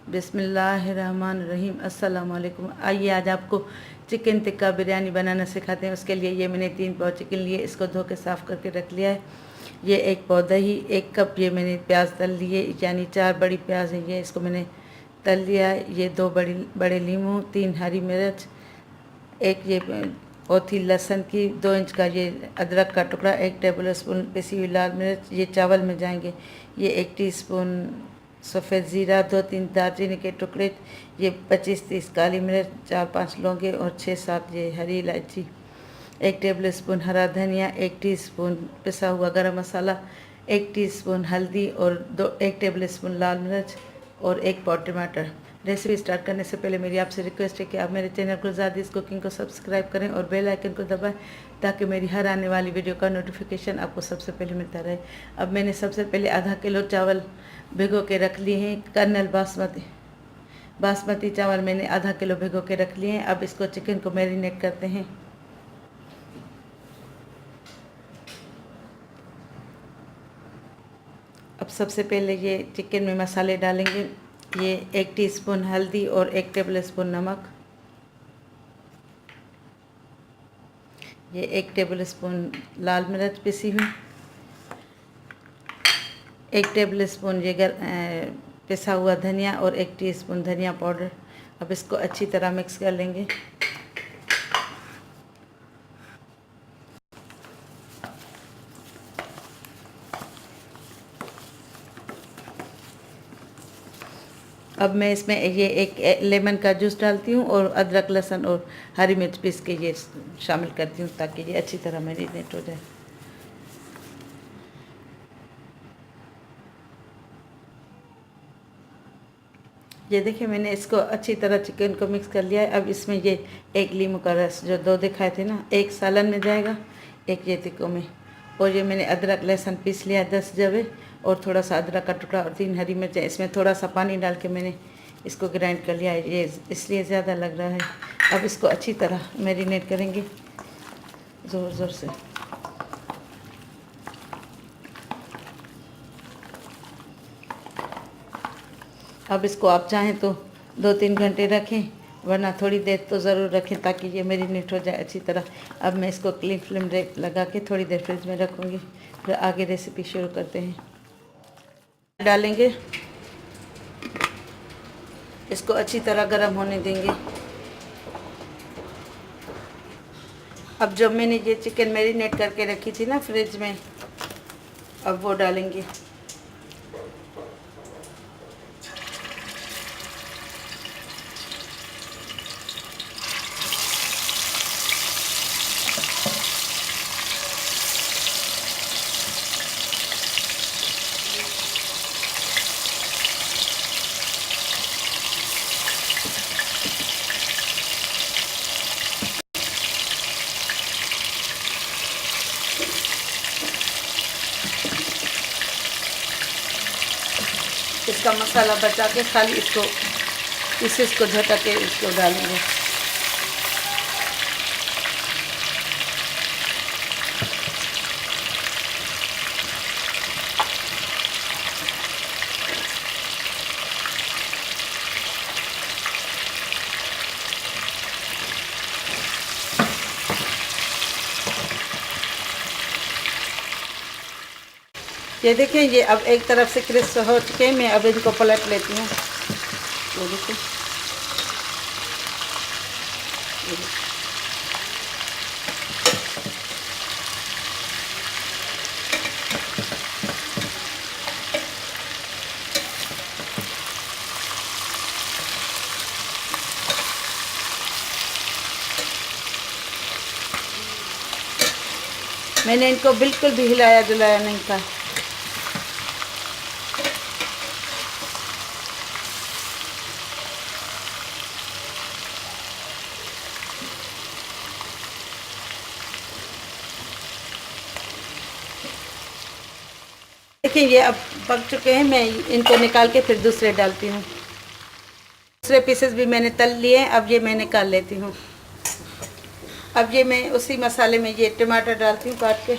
बिस्मिल्लाहिर्रहमानिर्रहीम। अस्सलाम वालेकुम। आइए आज आपको चिकन टिक्का बिरयानी बनाना सिखाते हैं। उसके लिए ये मैंने 3 पाव चिकन लिए, इसको धो के साफ़ करके रख लिया है। ये 1 पाव दही, 1 कप ये मैंने प्याज तल लिए, यानी 4 बड़ी प्याज है, ये इसको मैंने तल लिया है। ये 2 बड़े नींबू, 3 हरी मिर्च, 1 ये औथी लहसुन की, 2 इंच का ये अदरक का टुकड़ा, 1 टेबल स्पून पिसी हुई लाल मिर्च, ये चावल में जाएंगे। ये 1 टीस्पून सफ़ेद ज़ीरा, 2-3 दालचीनी के टुकड़े, ये 25-30 काली मिर्च, 4-5 लौंगे और 6-7 ये हरी इलायची, 1 टेबल स्पून हरा धनिया, 1 टीस्पून पिसा हुआ गरम मसाला, 1 टीस्पून हल्दी और 1 टेबल स्पून लाल मिर्च और 1 पाव टमाटर। रेसिपी स्टार्ट करने से पहले मेरी आपसे रिक्वेस्ट है कि आप मेरे चैनल गुलजादिस कुकिंग को सब्सक्राइब करें और बेल आइकन को दबाएं, ताकि मेरी हर आने वाली वीडियो का नोटिफिकेशन आपको सबसे पहले मिलता रहे। अब मैंने सबसे पहले आधा किलो चावल भिगो के रख लिए हैं। कर्नल बासमती चावल मैंने आधा किलो भिगो के रख लिए हैं। अब इसको चिकन को मैरिनेट करते हैं। अब सबसे पहले ये चिकन में मसाले डालेंगे। ये 1 टीस्पून हल्दी और 1 टेबल स्पून नमक, ये 1 टेबल स्पून लाल मिर्च पिसी हुई, 1 टेबल स्पून ये पिसा हुआ धनिया और 1 टीस्पून धनिया पाउडर। अब इसको अच्छी तरह मिक्स कर लेंगे। अब मैं इसमें ये 1 लेमन का जूस डालती हूँ और अदरक लहसुन और हरी मिर्च पीस के ये शामिल करती हूँ, ताकि ये अच्छी तरह मैरिनेट हो जाए। ये देखिए, मैंने इसको अच्छी तरह चिकन को मिक्स कर लिया है। अब इसमें ये 1 नींबू का रस, जो 2 दिखाए थे ना, 1 सालन में जाएगा, 1 ये टिक्कों में। और ये मैंने अदरक लहसुन पीस लिया 10 जवे और थोड़ा सा अदरक का टुकड़ा और 3 हरी मिर्चें। इसमें थोड़ा सा पानी डाल के मैंने इसको ग्राइंड कर लिया है, ये इसलिए ज़्यादा लग रहा है। अब इसको अच्छी तरह मैरिनेट करेंगे ज़ोर ज़ोर से। अब इसको आप चाहें तो 2-3 घंटे रखें, वरना थोड़ी देर तो ज़रूर रखें, ताकि ये मैरिनेट हो जाए अच्छी तरह। अब मैं इसको क्लीन फिल्म रैप लगा के थोड़ी देर फ्रिज में रखूँगी, फिर आगे रेसिपी शुरू करते हैं। डालेंगे, इसको अच्छी तरह गर्म होने देंगे। अब जो मैंने ये चिकन मैरिनेट करके रखी थी ना फ्रिज में, अब वो डालेंगे। इसका मसाला बचा के खाली इसको पीसेस को झटक के इसको डालेंगे। ये देखिए, ये अब एक तरफ से क्रिस्प हो चुके हैं। मैं अब इनको पलट लेती हूँ। ये देखिए, मैंने इनको बिल्कुल भी हिलाया डुलाया नहीं था। देखिए, ये अब पक चुके हैं। मैं इनको निकाल के फिर दूसरे डालती हूँ। दूसरे पीसेस भी मैंने तल लिए हैं, अब ये मैं निकाल लेती हूँ। अब ये मैं उसी मसाले में ये टमाटर डालती हूँ काट के।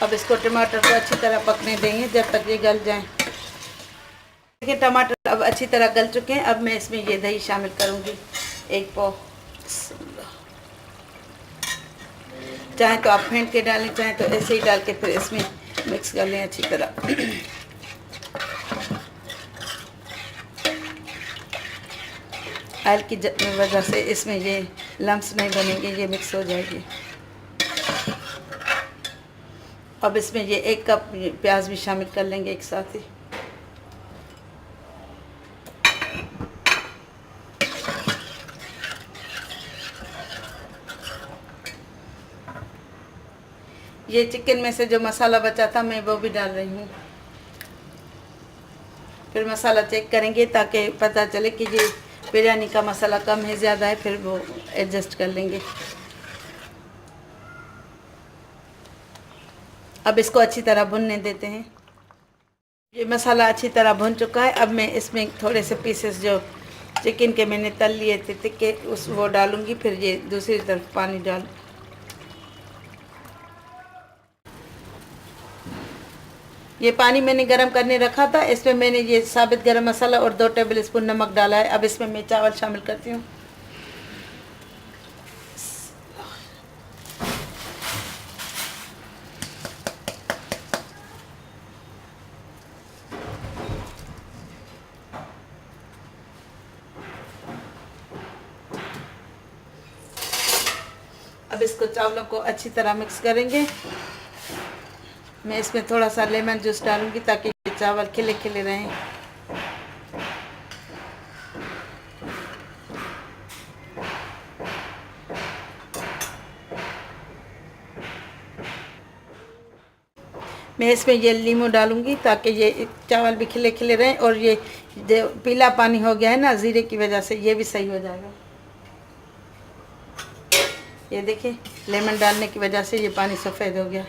अब इसको टमाटर को अच्छी तरह पकने देंगे जब तक ये गल जाए। देखिए टमाटर अब अच्छी तरह गल चुके हैं। अब मैं इसमें ये दही शामिल करूँगी, 1 पाव। चाहे तो आप फेंट के डालें, चाहे तो ऐसे ही डाल के फिर इसमें मिक्स कर लें अच्छी तरह। ऑयल की वजह से इसमें ये लम्स नहीं बनेंगे, ये मिक्स हो जाएगी। अब इसमें ये 1 कप प्याज भी शामिल कर लेंगे एक साथ ही। ये चिकन में से जो मसाला बचा था मैं वो भी डाल रही हूँ। फिर मसाला चेक करेंगे ताकि पता चले कि ये बिरयानी का मसाला कम है ज़्यादा है, फिर वो एडजस्ट कर लेंगे। अब इसको अच्छी तरह भुनने देते हैं। ये मसाला अच्छी तरह भुन चुका है। अब मैं इसमें थोड़े से पीसेस जो चिकन के मैंने तल लिए थे तिक्के वो डालूंगी। फिर ये दूसरी तरफ पानी डाल, ये पानी मैंने गरम करने रखा था। इसमें मैंने ये साबित गरम मसाला और 2 टेबल स्पून नमक डाला है। अब इसमें मैं चावल शामिल करती हूँ। अब इसको चावलों को अच्छी तरह मिक्स करेंगे। मैं इसमें थोड़ा सा लेमन जूस डालूंगी ताकि चावल खिले खिले रहें। मैं इसमें ये नींबू डालूंगी ताकि ये चावल भी खिले खिले रहें। और ये जो पीला पानी हो गया है ना ज़ीरे की वजह से, ये भी सही हो जाएगा। ये देखिए लेमन डालने की वजह से ये पानी सफ़ेद हो गया।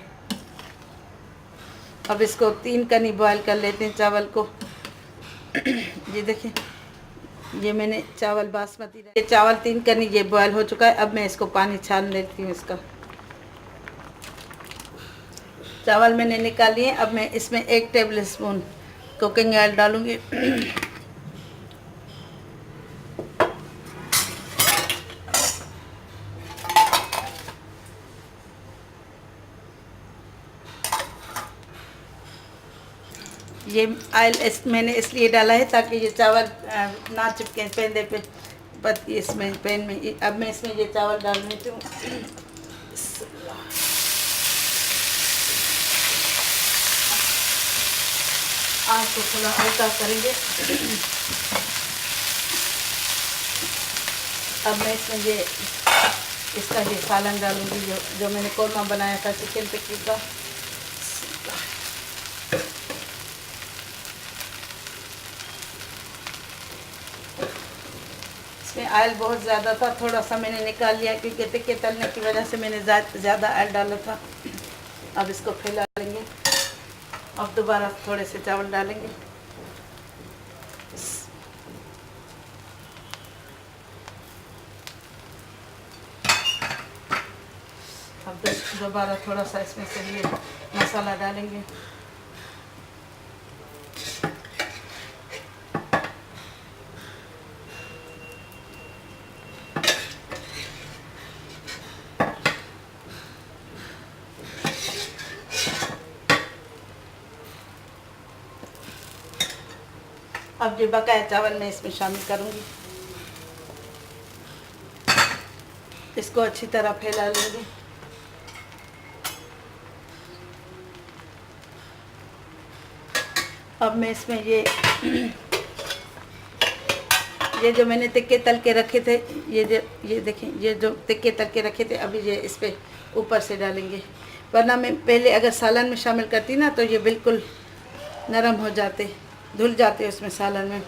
अब इसको 3 कनी बॉयल कर लेते हैं चावल को। ये देखिए ये मैंने चावल बासमती, ये चावल 3 कनी ये बॉयल हो चुका है। अब मैं इसको पानी छान लेती हूँ इसका। चावल मैंने निकाल लिए। अब मैं इसमें 1 टेबल स्पून कुकिंग ऑयल डालूँगी। ये ऑयल मैंने इसलिए डाला है ताकि ये चावल ना चिपके पेंदे पे इसमें पैन में। अब मैं इसमें ये चावल डाल देती हूँ। आग को थोड़ा हल्का करेंगे। अब मैं इसमें ये इसका ये सालन डालूंगी जो मैंने कोरमा बनाया था चिकन टिक्की का। इसमें ऑयल बहुत ज़्यादा था, थोड़ा सा मैंने निकाल लिया क्योंकि टिक्के तलने की वजह से मैंने ज़्यादा ऑयल डाला था। अब इसको फैला लेंगे। अब दोबारा थोड़े से चावल डालेंगे। अब दोबारा थोड़ा सा इसमें से ये मसाला डालेंगे। अब जो बकाया चावल मैं इसमें शामिल करूंगी। इसको अच्छी तरह फैला लूँगी। अब मैं इसमें ये जो मैंने तिक्के तल के रखे थे, ये देखें, ये जो तिक्के तल के रखे थे अभी ये इस पे ऊपर से डालेंगे। वरना मैं पहले अगर सालन में शामिल करती ना तो ये बिल्कुल नरम हो जाते, धुल जाते उसमें सालन में।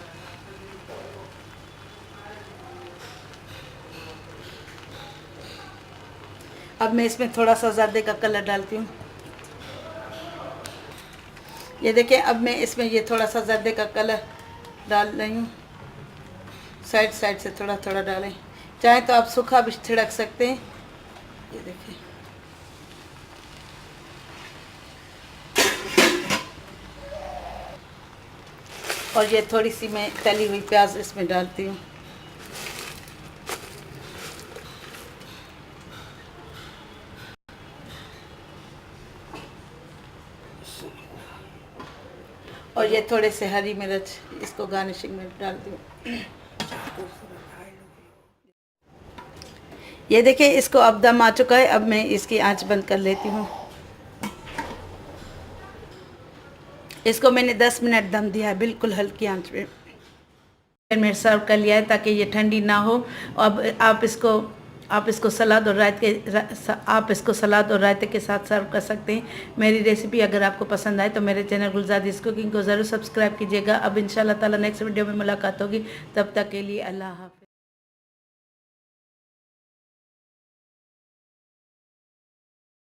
अब मैं इसमें थोड़ा सा ज़र्दे का कलर डालती हूँ। ये देखिए अब मैं इसमें ये थोड़ा सा ज़र्दे का कलर डाल रही हूँ। साइड साइड से थोड़ा थोड़ा डालें, चाहे तो आप सूखा भी छिड़क सकते हैं। ये देखिए और ये थोड़ी सी मैं तली हुई प्याज इसमें डालती हूँ। और ये थोड़े से हरी मिर्च इसको गार्निशिंग में डालती हूँ। ये देखिए इसको अब दम आ चुका है। अब मैं इसकी आंच बंद कर लेती हूँ। इसको मैंने 10 मिनट दम दिया है बिल्कुल हल्की आंच पे। मैं सर्व कर लिया है ताकि ये ठंडी ना हो। अब आप इसको सलाद और रायते के साथ सर्व कर सकते हैं। मेरी रेसिपी अगर आपको पसंद आए तो मेरे चैनल गुलजादिस कुकिंग को ज़रूर सब्सक्राइब कीजिएगा। अब इंशाल्लाह ताला नेक्स्ट वीडियो में मुलाकात होगी। तब तक के लिए अल्लाह हाफ़िज़।